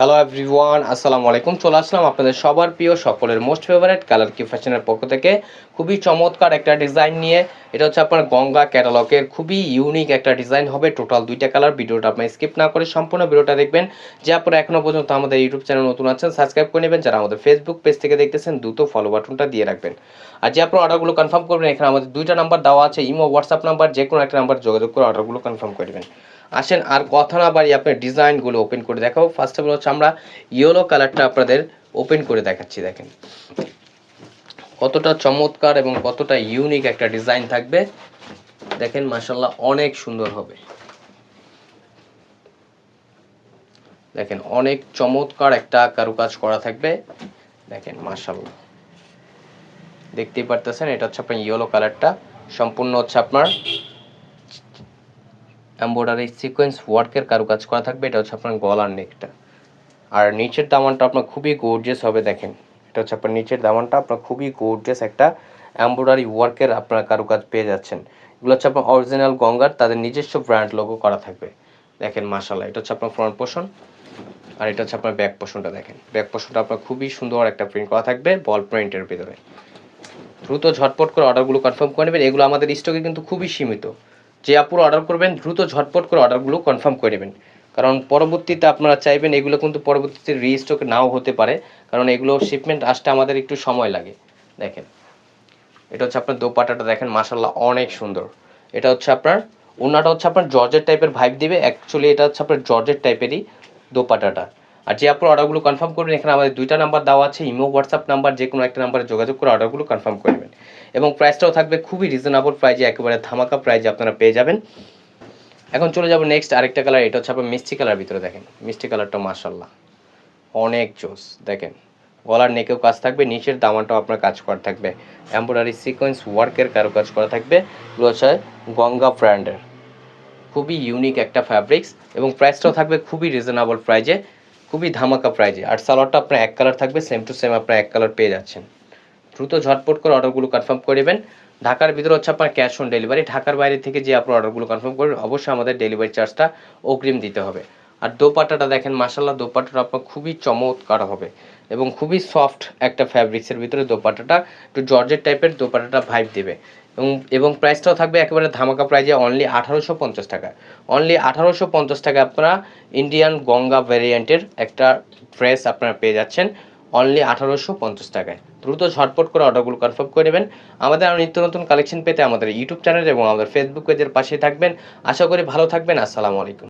Hello everyone, আসসালামু আলাইকুম। চলে আসলাম আপনাদের সবার প্রিয় সকলের মোস্ট ফেভারিট কালার কি ফ্যাশনের পক্ষ থেকে খুবই চমৎকার একটা ডিজাইন নিয়ে। এটা হচ্ছে আপনার গঙ্গা ক্যাটালগের খুবই ইউনিক একটা ডিজাইন হবে। টোটাল 2টা কালার। ভিডিওটা আপনি স্কিপ না করে সম্পূর্ণ ভিডিওটা দেখবেন। যে আপনারা এখনও পর্যন্ত আমাদের ইউটিউব চ্যানেল নতুন আছেন সাবস্ক্রাইব করে নেবেন। যারা আমাদের ফেসবুক পেজ থেকে দেখতেছেন দ্রুত ফলো বাটনটা দিয়ে রাখবেন। আর যে আপনার অর্ডারগুলো কনফার্ম করবেন, এখানে আমাদের 2টা নাম্বার দেওয়া আছে, ইমো হোয়াটসঅ্যাপ নাম্বার, যে কোনো একটা নাম্বার যোগাযোগ করে অর্ডারগুলো কনফার্ম করে দেবেন। আসেন আর কথা না বাড়িয়ে আপনার ডিজাইনগুলো ওপেন করে দেখাও। ফার্স্ট অফ অল হচ্ছে আমরা ইয়েলো কালারটা আপনাদের ওপেন করে দেখাচ্ছি। দেখেন কতটা চমৎকার এবং কতটা ইউনিক একটা ডিজাইন থাকবে। দেখেন মাশাআল্লাহ অনেক সুন্দর হবে। দেখেন অনেক চমৎকার একটা কারুকাজ করা থাকবে। দেখেন মাশাআল্লাহ দেখতেই পারতেছেন, এটা হচ্ছে আপনার ইয়েলো কালারটা, সম্পূর্ণ হচ্ছে আপনার এমব্রয়ডারি সিকোয়েন্স ওয়ার্কের কারুকাজ করা থাকবে। এটা হচ্ছে আপনার গলার নেকটা। আর নিচের দামানটা আপনার খুবই গর্জিয়াস হবে। দেখেন এটা হচ্ছে আপনার নিচের দামানটা আপনার খুবই গর্জিয়াস একটা এমব্রয়ডারি ওয়ার্কের আপনার কারুকাজ পেয়ে যাচ্ছেন। এগুলো হচ্ছে আপনার অরিজিনাল গঙ্গার, তাদের নিজস্ব ব্র্যান্ড লোগো করা থাকবে। দেখেন মাশাআল্লাহ, এটা হচ্ছে আপনার ফ্রন্ট পোর্শন আর এটা হচ্ছে আপনার ব্যাক পোর্শনটা। দেখেন ব্যাক পোর্শনটা আপনার খুবই সুন্দর একটা প্রিন্ট করা থাকবে বল প্রিন্টের ভিতরে। দ্রুত ঝটপট করে অর্ডারগুলো কনফার্ম করে নেবেন। এগুলো আমাদের স্টকে কিন্তু খুবই সীমিত। যে আপুর অর্ডার করবেন দ্রুত ঝটপট করে অর্ডারগুলো কনফার্ম করে নেবেন, কারণ পরবর্তীতে আপনারা চাইবেন এগুলো কিন্তু পরবর্তীতে রিস্টক নাও হতে পারে, কারণ এগুলো শিপমেন্ট আসতে আমাদের একটু সময় লাগে। দেখেন এটা হচ্ছে আপনার দোপাট্টাটা। দেখেন মাশাআল্লাহ অনেক সুন্দর। এটা হচ্ছে আপনার ওড়নাটা হচ্ছে আপনার জর্জেট টাইপের ভাইব দিবে। অ্যাকচুয়ালি এটা হচ্ছে আপনার জর্জেট টাইপেরই দোপাট্টাটা। আর যে আপনার অর্ডারগুলো কনফার্ম করবেন, এখানে আমাদের 2টা নাম্বার দেওয়া আছে, ইমো হোয়াটসঅ্যাপ নাম্বার, যে কোনো একটা নাম্বারে যোগাযোগ করে অর্ডারগুলো কনফার্ম করবেন। এবং প্রাইসটাও থাকবে খুবই রিজনেবল প্রাইজে, একেবারে ধামাকা প্রাইজে আপনারা পেয়ে যাবেন। এখন চলে যাব নেক্সট আরেকটা কালার। এটা হচ্ছে আপনার মিষ্টি কালার ভিতরে। দেখেন মিষ্টি কালারটা মাশাআল্লাহ অনেক জোস। দেখেন গলার নেকেও কাজ থাকবে, নিচের দামানটাও আপনার কাজ করা থাকবে, এমব্রয়ডারি সিকোয়েন্স ওয়ার্কের কারুকাজ করা থাকবে। এগুলো হচ্ছে গঙ্গা ব্র্যান্ডের খুবই ইউনিক একটা ফ্যাব্রিক্স এবং প্রাইসটাও থাকবে খুবই রিজনেবল প্রাইজে, খুবই ধামাকা প্রাইজে। আর সালোয়ারটা আপনার এক কালার থাকবে, সেম টু সেম আপনার এক কালার পেয়ে যাচ্ছেন। দ্রুত ঝটপট করে অর্ডারগুলো কনফার্ম করে নেবেন। ঢাকার ভিতরে হচ্ছে আপনার ক্যাশ অন ডেলিভারি। ঢাকার বাইরে থেকে যে আপনার অর্ডারগুলো কনফার্ম করবেন অবশ্যই আমাদের ডেলিভারি চার্জটা অগ্রিম দিতে হবে। আর দোপাট্টাটা দেখেন মাশাআল্লাহ, দোপাট্টাটা আপনার খুবই চমৎকার হবে এবং খুবই সফট একটা ফ্যাব্রিক্সের ভিতরে দোপাট্টাটা, একটু জর্জেট টাইপের দোপাট্টাটা ভাইব দেবে। এবং প্রাইসটাও থাকবে একেবারে ধামাকা প্রাইজে, অনলি 1850 টাকা। অনলি 1850 টাকা আপনারা ইন্ডিয়ান গঙ্গা ভ্যারিয়েন্টের একটা ড্রেস আপনারা পেয়ে যাচ্ছেন অনলি 1850 টাকায়। দ্রুত ঝটপট করে অর্ডারগুলো কনফার্ম করে নেবেন। আমাদের আরও নিত্য নতুন কালেকশন পেতে আমাদের ইউটিউব চ্যানেল এবং আমাদের ফেসবুক পেজের পাশে থাকবেন। আশা করি ভালো থাকবেন। আসসালামু আলাইকুম।